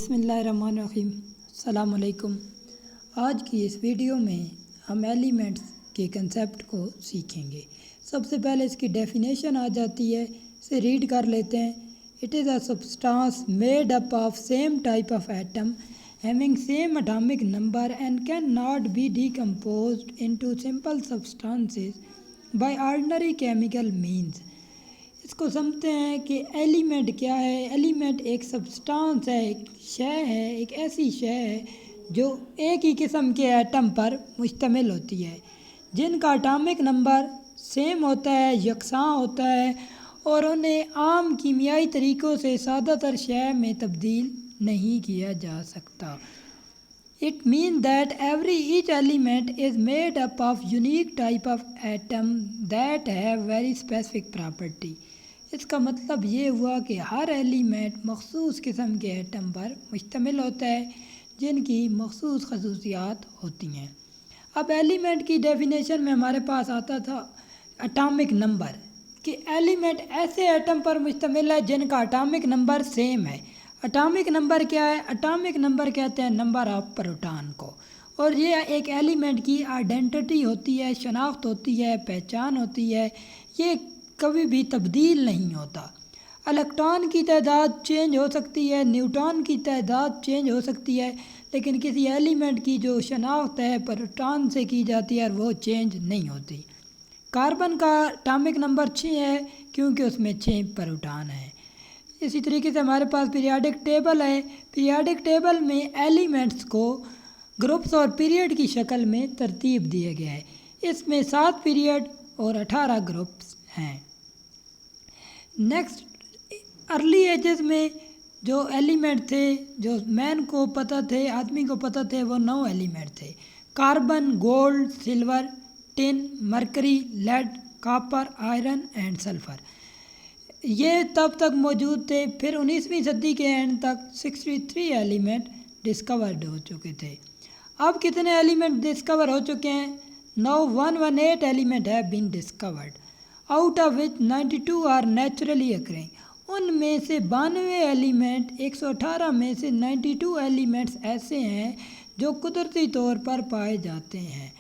बिस्मिल्लाहिर्रहमानिर्रहीम। अस्सलाम वालेकुम। आज की इस वीडियो में हम एलिमेंट्स के कंसेप्ट को सीखेंगे। सबसे पहले इसकी डेफिनेशन आ जाती है, इसे रीड कर लेते हैं। It is a substance made up of same type of atom having same atomic number and can not be decomposed into simple substances by ordinary chemical means. इसको समझते हैं कि एलिमेंट क्या है। एलिमेंट एक सब्सटेंस है, एक शय है, एक ऐसी शय है जो एक ही किस्म के एटम पर मुश्तमिल होती है, जिनका एटॉमिक नंबर सेम होता है, यकसां होता है और उन्हें आम कीमियाई तरीक़ों से ज़्यादातर शय में तब्दील नहीं किया जा सकता। It means that each element is made up of unique type of atom that have very specific property। इसका मतलब ये हुआ कि हर एलिमेंट मखसूस किस्म के एटम पर मुश्तमिल होता है, जिनकी मखसूस खसूसियात होती हैं। अब एलिमेंट की डेफिनेशन में हमारे पास आता था एटॉमिक नंबर, कि एलिमेंट ऐसे एटम पर मुश्तमिल है जिनका एटॉमिक नंबर सेम है। एटॉमिक नंबर क्या है? एटॉमिक नंबर कहते हैं नंबर ऑफ प्रोटॉन को, और ये एक एलिमेंट की आइडेंटिटी होती है, शनाख्त होती है, पहचान होती है। ये कभी भी तब्दील नहीं होता। इलेक्ट्रॉन की तादाद चेंज हो सकती है, न्यूट्रॉन की तादाद चेंज हो सकती है, लेकिन किसी एलिमेंट की जो शनाख्त है प्रोटॉन से की जाती है और वो चेंज नहीं होती। कार्बन का एटॉमिक नंबर 6 है क्योंकि उसमें 6 प्रोटॉन हैं। इसी तरीके से हमारे पास पीरियाडिक टेबल है। पीरियाडिक टेबल में एलिमेंट्स को ग्रुप्स और पीरियड की शक्ल में तरतीब दिया गया है। इसमें 7 पीरियड और 18 ग्रुप्स हैं। नेक्स्ट, अर्ली एजेस में जो एलिमेंट थे, जो मैन को पता थे, आदमी को पता थे, वो 9 एलिमेंट थे। Carbon, gold, silver, tin, mercury, lead, copper, iron and sulphur. ये तब तक मौजूद थे। फिर 19वीं सदी के एंड तक 63 एलिमेंट डिस्कवर्ड हो चुके थे। अब कितने एलिमेंट डिस्कवर हो चुके हैं? Now 118 element have been discovered, out of which 92 are naturally occurring. उनमें से 92 एलिमेंट, 118 में से 92 एलिमेंट्स ऐसे हैं जो कुदरती तौर पर पाए जाते हैं।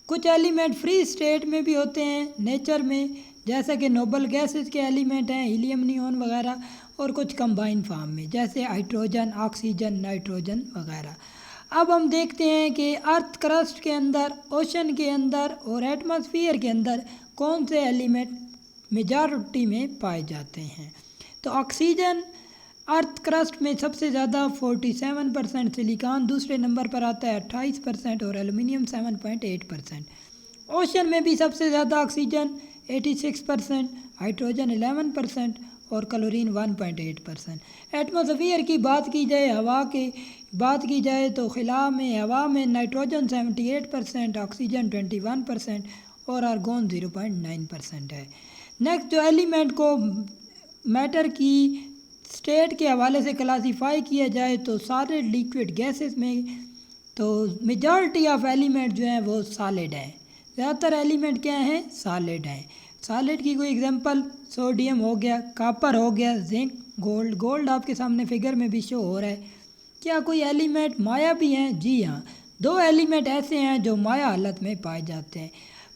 कुछ एलिमेंट फ्री स्टेट में भी होते हैं नेचर में, जैसा कि नोबल गैसेस के एलिमेंट हैं, हीलियम, नियोन वगैरह, और कुछ कंबाइन फॉर्म में जैसे हाइड्रोजन, ऑक्सीजन, नाइट्रोजन वगैरह। अब हम देखते हैं कि अर्थ क्रस्ट के अंदर, ओशन के अंदर और एटमॉस्फेयर के अंदर कौन से एलिमेंट मेजॉरिटी में पाए जाते हैं। तो ऑक्सीजन अर्थ क्रस्ट में सबसे ज़्यादा 47%, सिलिकॉन दूसरे नंबर पर आता है 28% और एल्युमिनियम 7.8%। ओशन में भी सबसे ज़्यादा ऑक्सीजन 86%, हाइड्रोजन 11% और क्लोरीन 1.8%। एटमॉस्फेयर की बात की जाए, हवा की बात की जाए तो खिला में, हवा में नाइट्रोजन 78%, ऑक्सीजन 21% और आर्गोन 0.9% है। नेक्स्ट, जो एलिमेंट को मैटर की स्टेट के हवाले से क्लासीफाई किया जाए तो सॉलिड, लिक्विड, गैसेस में तो मेजॉरिटी ऑफ एलिमेंट जो हैं वो सॉलिड हैं। ज़्यादातर एलिमेंट क्या हैं? सॉलिड हैं। सॉलिड की कोई एग्जांपल सोडियम हो गया, कॉपर हो गया, जिंक, गोल्ड। गोल्ड आपके सामने फिगर में भी शो हो रहा है। क्या कोई एलिमेंट माया भी हैं? जी हाँ, 2 एलिमेंट ऐसे हैं जो माया हालत में पाए जाते हैं।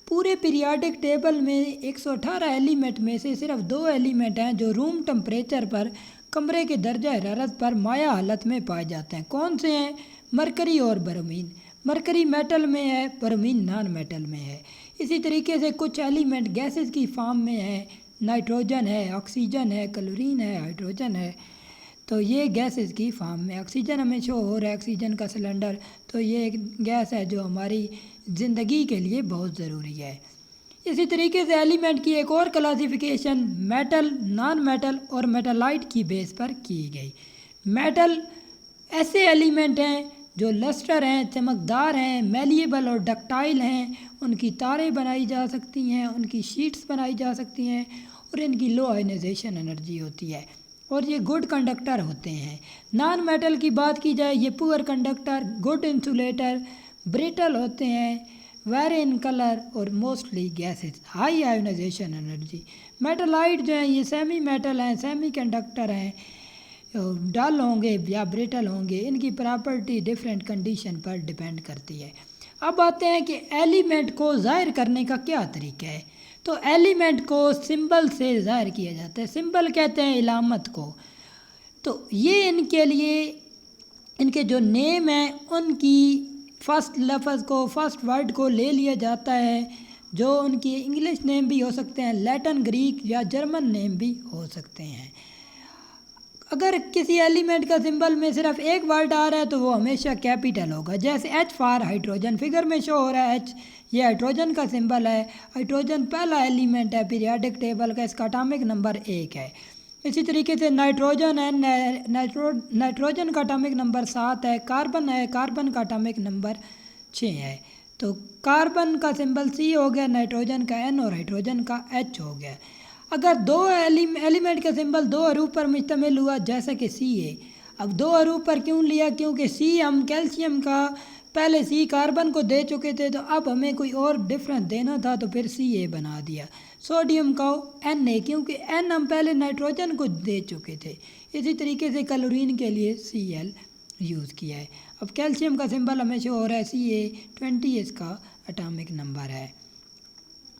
पूरे पीरियाडिक टेबल में 118 एलिमेंट में से सिर्फ 2 एलिमेंट हैं जो रूम टेम्परेचर पर, कमरे के दर्जा हरारत पर माया हालत में पाए जाते हैं। कौन से हैं? मरकरी और ब्रोमीन। मरकरी मेटल में है, ब्रोमीन नॉन मेटल में है। इसी तरीके से कुछ एलिमेंट गैसेस की फॉर्म में है, नाइट्रोजन है, ऑक्सीजन है, क्लोरीन है, हाइड्रोजन है। तो ये गैसेस की फॉर्म में, ऑक्सीजन हमें शो हो रहा है, ऑक्सीजन का सिलेंडर, तो ये एक गैस है जो हमारी ज़िंदगी के लिए बहुत ज़रूरी है। इसी तरीके से एलिमेंट की एक और क्लासिफिकेशन मेटल, नॉन मेटल और मेटालाइट की बेस पर की गई। मेटल ऐसे एलिमेंट हैं जो लस्टर हैं, चमकदार हैं, मेलिएबल और डक्टाइल हैं। उनकी तारें बनाई जा सकती हैं, उनकी शीट्स बनाई जा सकती हैं और इनकी लो आयनाइजेशन एनर्जी होती है और ये गुड कंडक्टर होते हैं। नॉन मेटल की बात की जाए, ये poor conductor, good insulator, brittle होते हैं, वेरी इन कलर और mostly gases, high ionisation energy. Metalloid जो हैं ये सेमी मेटल हैं, सेमी कंडक्टर हैं, डल होंगे या ब्रिटल होंगे, इनकी प्रॉपर्टी डिफरेंट कंडीशन पर डिपेंड करती है। अब आते हैं कि एलिमेंट को ज़ाहिर करने का क्या तरीका है। तो एलिमेंट को सिंबल से ज़ाहिर किया जाता है। सिंबल कहते हैं इलामत को। तो ये इनके लिए इनके जो नेम हैं उनकी फ़र्स्ट लफ्ज़ को, फर्स्ट वर्ड को ले लिया जाता है, जो उनकी इंग्लिश नेम भी हो सकते हैं, लैटिन, ग्रीक या जर्मन नेम भी हो सकते हैं। अगर किसी एलिमेंट का सिंबल में सिर्फ एक वर्ड आ रहा है तो वो हमेशा कैपिटल होगा। जैसे H फॉर हाइड्रोजन, फिगर में शो हो रहा है H, ये हाइड्रोजन का सिंबल है। हाइड्रोजन पहला एलिमेंट है पीरियोडिक टेबल का, इसका एटॉमिक नंबर 1 है। इसी तरीके से नाइट्रोजन है, नाइट्रोजन का एटॉमिक नंबर 7 है। कार्बन है, कार्बन का एटॉमिक नंबर 6 है। तो कार्बन का सिंबल C हो गया, नाइट्रोजन का N और हाइड्रोजन का H हो गया। अगर दो एलिमेंट का सिंबल दो हरूफ पर मुश्तमिल हुआ, जैसे कि सी है। अब दो हरूफ पर क्यों लिया? क्योंकि सी हम कैल्शियम का पहले सी कार्बन को दे चुके थे, तो अब हमें कोई और डिफरेंस देना था तो फिर सी ए बना दिया। सोडियम का एन ए, क्योंकि एन हम पहले नाइट्रोजन को दे चुके थे। इसी तरीके से क्लोरीन के लिए सी एल यूज़ किया है। अब कैल्शियम का सिंबल हमेशा हो रहा है सी ए 20, इसका एटॉमिक नंबर है।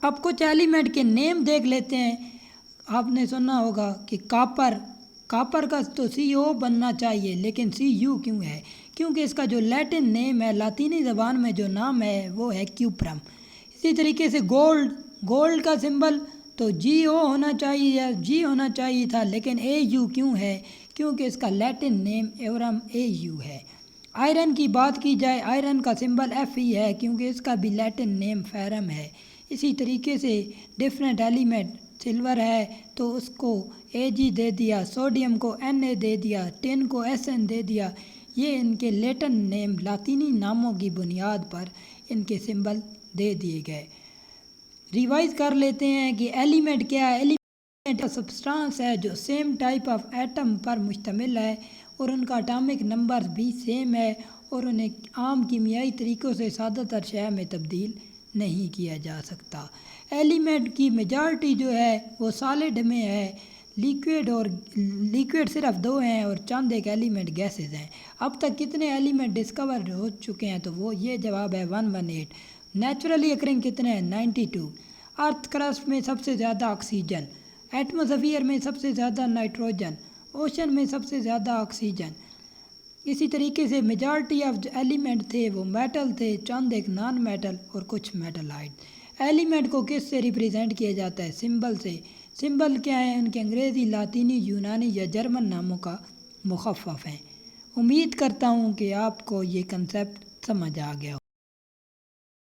अब कुछ एलिमेंट के नेम देख लेते हैं। आपने सुना होगा कि कापर का तो सी ओ बनना चाहिए, लेकिन सी यू क्यों है? क्योंकि इसका जो लैटिन नेम है, लातीनी ज़बान में जो नाम है वो है क्यूप्रम। इसी तरीके से गोल्ड का सिंबल तो जी ओ होना चाहिए या जी होना चाहिए था, लेकिन ए यू क्यों है? क्योंकि इसका Latin name Avram A you है। आयरन की बात की जाए, आयरन का सिंबल एफ ई है, क्योंकि इसका भी लैटिन नेम फेरम है। इसी तरीके से डिफरेंट एलिमेंट, सिल्वर है तो उसको ए जी दे दिया, सोडियम को एन ए दे दिया, टिन को एस एन दे दिया। ये इनके लैटिन नेम, लातीनी नामों की बुनियाद पर इनके सिंबल दे दिए गए। रिवाइज कर लेते हैं कि एलिमेंट क्या है। एलिमेंट सब्सटेंस है जो सेम टाइप ऑफ एटम पर मुश्तमिल है और उनका एटॉमिक नंबर भी सेम है और उन्हें आम कीमियाई तरीक़ों से ज़्यादातर शय में तब्दील नहीं किया जा सकता। एलिमेंट की मेजॉरिटी जो है वो सॉलिड में है, लिक्विड सिर्फ 2 हैं और चंद एक एलिमेंट गैसेस हैं। अब तक कितने एलिमेंट डिस्कवर हो चुके हैं? तो वो ये जवाब है 118। नेचुरली अकरिंग कितने हैं? 92। अर्थ क्रस्ट में सबसे ज़्यादा ऑक्सीजन, एटमॉस्फेयर में सबसे ज़्यादा नाइट्रोजन, ओशन में सबसे ज़्यादा ऑक्सीजन। इसी तरीके से मेजॉरिटी ऑफ जो एलिमेंट थे वो मेटल थे, चंद एक नॉन मेटल और कुछ मेटलाइट। एलिमेंट को किस से रिप्रेजेंट किया जाता है? सिंबल से। सिंबल क्या है? उनके अंग्रेज़ी, लातीनी, यूनानी या जर्मन नामों का मुखफ़फ़ है। उम्मीद करता हूँ कि आपको ये कंसेप्ट समझ आ गया हो।